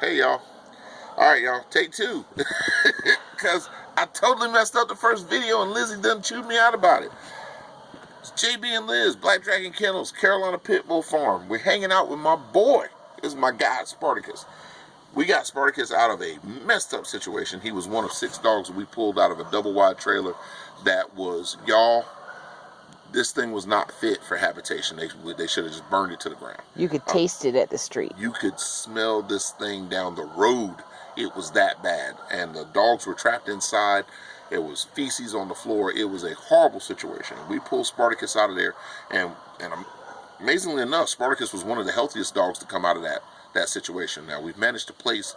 Hey y'all. Alright y'all, take two. Because I totally messed up the first video and Lizzie done chewed me out about it. It's JB and Liz, Black Dragon Kennels, Carolina Pitbull Farm. We're hanging out with my boy. This is my guy, Spartacus. We got Spartacus out of a messed up situation. He was one of 6 dogs that we pulled out of a double wide trailer that was, y'all, this thing was not fit for habitation. They should have just burned it to the ground. You could taste it at the street. You could smell this thing down the road. It was that bad. And the dogs were trapped inside. There was feces on the floor. It was a horrible situation. We pulled Spartacus out of there, and amazingly enough, Spartacus was one of the healthiest dogs to come out of that situation. Now, we've managed to place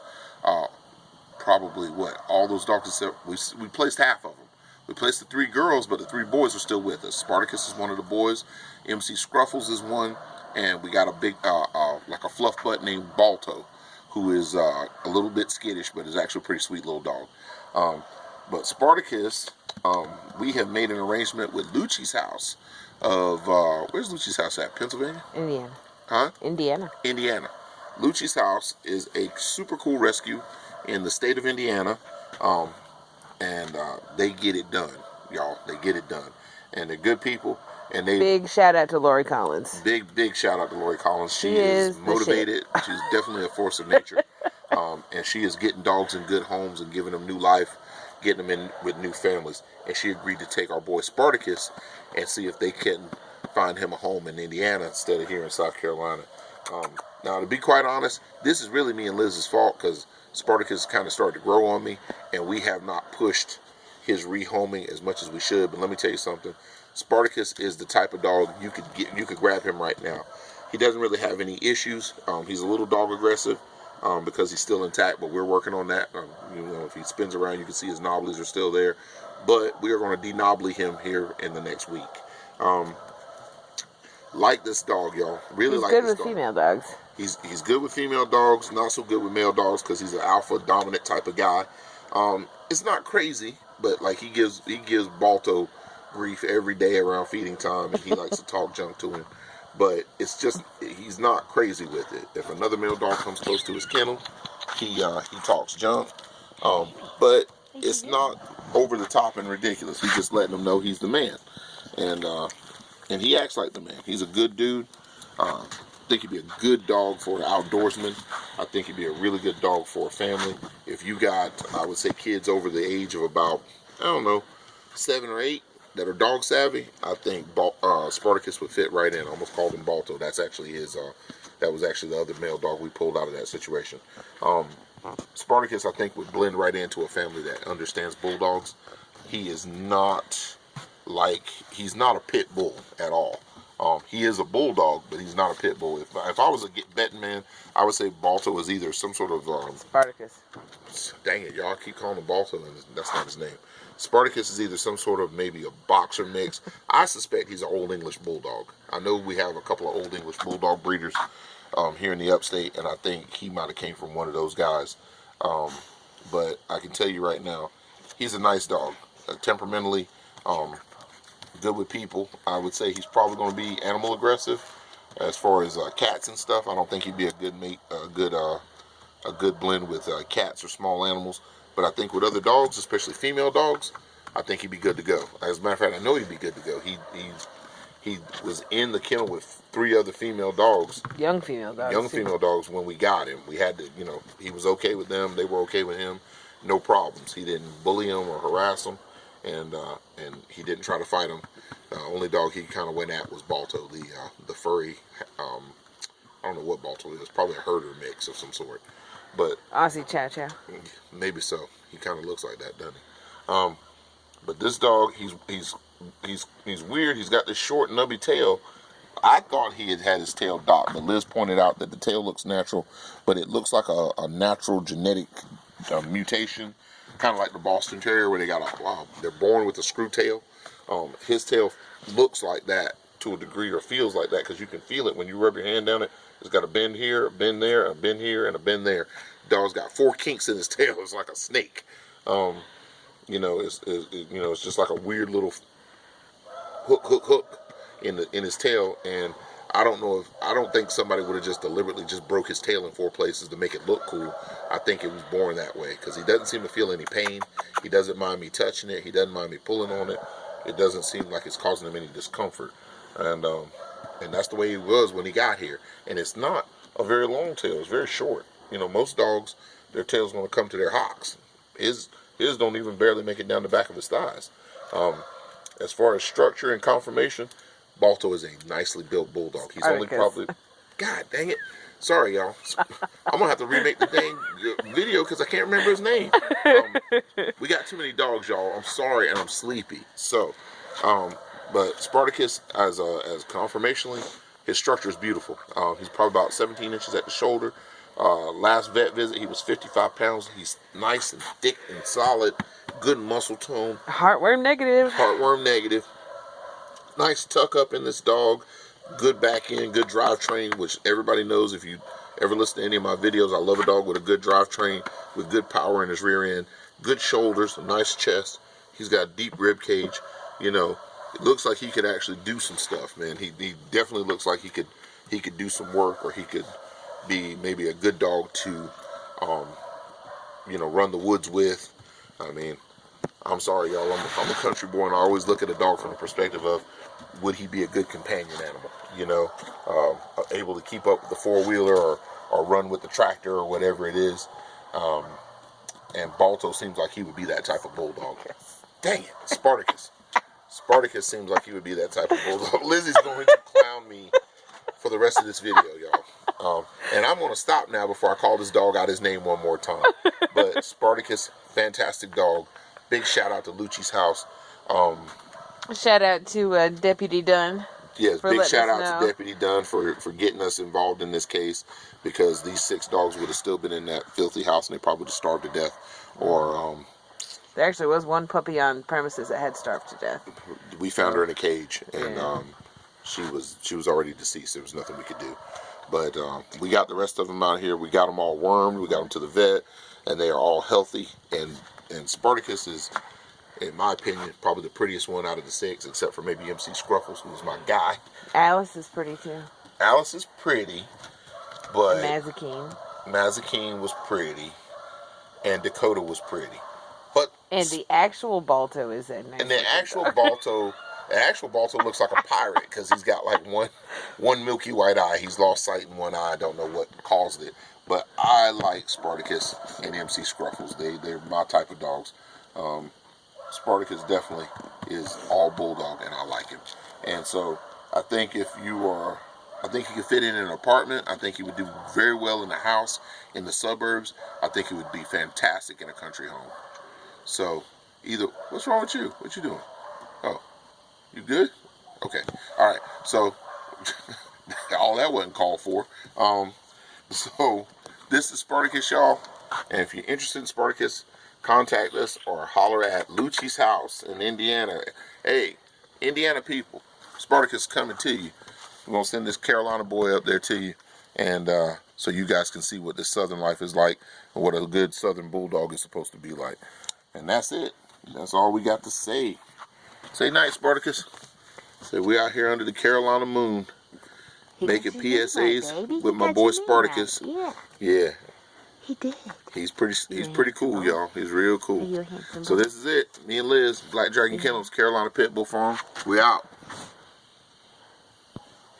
probably, all those dogs, except we placed half of them. We placed the 3 girls, but the 3 boys are still with us. Spartacus is one of the boys. MC Scruffles is one. And we got a big, like a fluff butt named Balto, who is a little bit skittish, but is actually a pretty sweet little dog. But Spartacus, we have made an arrangement with Lucci's house where's Lucci's house at? Pennsylvania? Indiana. Huh? Indiana. Indiana. Lucci's house is a super cool rescue in the state of Indiana. And they get it done, y'all. They get it done. And they're good people. And big shout out to Lori Collins. Big shout out to Lori Collins. She is motivated. She's definitely a force of nature. And she is getting dogs in good homes and giving them new life, getting them in with new families. And she agreed to take our boy Spartacus and see if they can find him a home in Indiana instead of here in South Carolina. Now, to be quite honest, this is really me and Liz's fault because Spartacus kind of started to grow on me, and we have not pushed his rehoming as much as we should. But let me tell you something. Spartacus is the type of dog you could grab him right now. He doesn't really have any issues. He's a little dog aggressive because he's still intact, but we're working on that. If he spins around, you can see his knobblies are still there. But we are going to denobbly him here in the next week. Like this dog, y'all. Really like this dog. He's good with female dogs. He's good with female dogs, not so good with male dogs because he's an alpha dominant type of guy. It's not crazy, but like he gives Balto grief every day around feeding time, and he likes to talk junk to him. But it's just he's not crazy with it. If another male dog comes close to his kennel, he talks junk. But it's not over the top and ridiculous. He's just letting them know he's the man, and he acts like the man. He's a good dude. I think he'd be a good dog for an outdoorsman. I think he'd be a really good dog for a family. If you got, I would say, kids over the age of about, 7 or 8 that are dog savvy, I think Spartacus would fit right in. I almost called him Balto. That's actually his. That was actually the other male dog we pulled out of that situation. Spartacus, I think, would blend right into a family that understands bulldogs. He is not he's not a pit bull at all. He is a bulldog, but he's not a pit bull. If I was a betting man, I would say Balto is either some sort of Spartacus. Dang it, y'all keep calling him Balto, and that's not his name. Spartacus is either some sort of maybe a boxer mix. I suspect he's an Old English bulldog. I know we have a couple of Old English bulldog breeders here in the upstate, and I think he might have came from one of those guys. But I can tell you right now, he's a nice dog. Temperamentally, good with people. I would say he's probably going to be animal aggressive as far as cats and stuff. I don't think he'd be a good mate, a good blend with cats or small animals. But I think with other dogs, especially female dogs, I think he'd be good to go. As a matter of fact, I know he'd be good to go. He was in the kennel with 3 other female dogs. Young female dogs when we got him. We had to, he was okay with them. They were okay with him. No problems. He didn't bully them or harass them. And he didn't try to fight him. The only dog he kind of went at was Balto, the furry. I don't know what Balto is. Probably a herder mix of some sort. But Aussie Chow Chow. Maybe so. He kind of looks like that, doesn't he? But this dog, he's weird. He's got this short, nubby tail. I thought he had his tail docked, but Liz pointed out that the tail looks natural, but it looks like a natural genetic mutation. Kind of like the Boston Terrier, where they're born with a screw tail. His tail looks like that to a degree, or feels like that, because you can feel it when you rub your hand down it. It's got a bend here, a bend there, a bend here, and a bend there. Dog's got 4 kinks in his tail. It's like a snake. It's just like a weird little hook in his tail. And I don't think somebody would have just deliberately just broke his tail in 4 places to make it look cool. I think it was born that way because he doesn't seem to feel any pain. He doesn't mind me touching it. He doesn't mind me pulling on it. It doesn't seem like it's causing him any discomfort. And that's the way he was when he got here. And it's not a very long tail. It's very short. You know, most dogs, their tail's going to come to their hocks. His don't even barely make it down the back of his thighs. As far as structure and conformation, Balto is a nicely built bulldog. He's only probably... God dang it. Sorry, y'all. I'm going to have to remake the dang video because I can't remember his name. We got too many dogs, y'all. I'm sorry, and I'm sleepy. So, but Spartacus, as conformationally, his structure is beautiful. He's probably about 17 inches at the shoulder. Last vet visit, he was 55 pounds. He's nice and thick and solid. Good muscle tone. Heartworm negative. Heartworm negative. Nice tuck up in this dog. Good back end, good drive train, which everybody knows if you ever listen to any of my videos. I love a dog with a good drive train, with good power in his rear end. Good shoulders, a nice chest. He's got a deep rib cage. You know, it looks like he could actually do some stuff, man. He definitely looks like he could do some work, or he could be maybe a good dog to, you know, run the woods with. I mean, I'm sorry, y'all. I'm a country boy, and I always look at a dog from the perspective of, would he be a good companion animal? You know, able to keep up with the 4-wheeler or run with the tractor or whatever it is. And Balto seems like he would be that type of bulldog. Dang it, Spartacus. Spartacus seems like he would be that type of bulldog. Lizzie's going to clown me for the rest of this video, y'all. And I'm going to stop now before I call this dog out his name one more time. But Spartacus, fantastic dog. Big shout out to Lucci's house. Shout out to Deputy Dunn. Yes, big shout out to Deputy Dunn for getting us involved in this case, because these 6 dogs would have still been in that filthy house and they probably would have starved to death. Or there actually was one puppy on premises that had starved to death. We found her in a cage, and she was already deceased. There was nothing we could do. But we got the rest of them out here. We got them all wormed. We got them to the vet, and they are all healthy. And Spartacus is, in my opinion, probably the prettiest one out of the 6, except for maybe MC Scruffles, who's my guy. Alice is pretty too. Alice is pretty, but Mazikeen was pretty, and Dakota was pretty. But the actual Balto is in there. And the actual Balto looks like a pirate because he's got like one milky white eye. He's lost sight in one eye. I don't know what caused it. But I like Spartacus and MC Scruffles. They're my type of dogs. Spartacus definitely is all bulldog, and I like him. And so I think he could fit in an apartment. I think he would do very well in the house, in the suburbs. I think he would be fantastic in a country home. So what's wrong with you? What you doing? Oh, you good? Okay. All right. So all that wasn't called for. So this is Spartacus, y'all. And if you're interested in Spartacus, contact us or holler at Lucci's house in Indiana. Hey, Indiana people, Spartacus is coming to you. We're going to send this Carolina boy up there to you. And so you guys can see what the southern life is like and what a good southern bulldog is supposed to be like. And that's it. That's all we got to say. Say night, Spartacus. Say we out here under the Carolina moon. Making PSAs with my boy Spartacus. Yeah. He did. He's pretty cool, y'all. He's real cool. So this is it. Me and Liz, Black Dragon Kennels, Carolina Pitbull Farm. We out.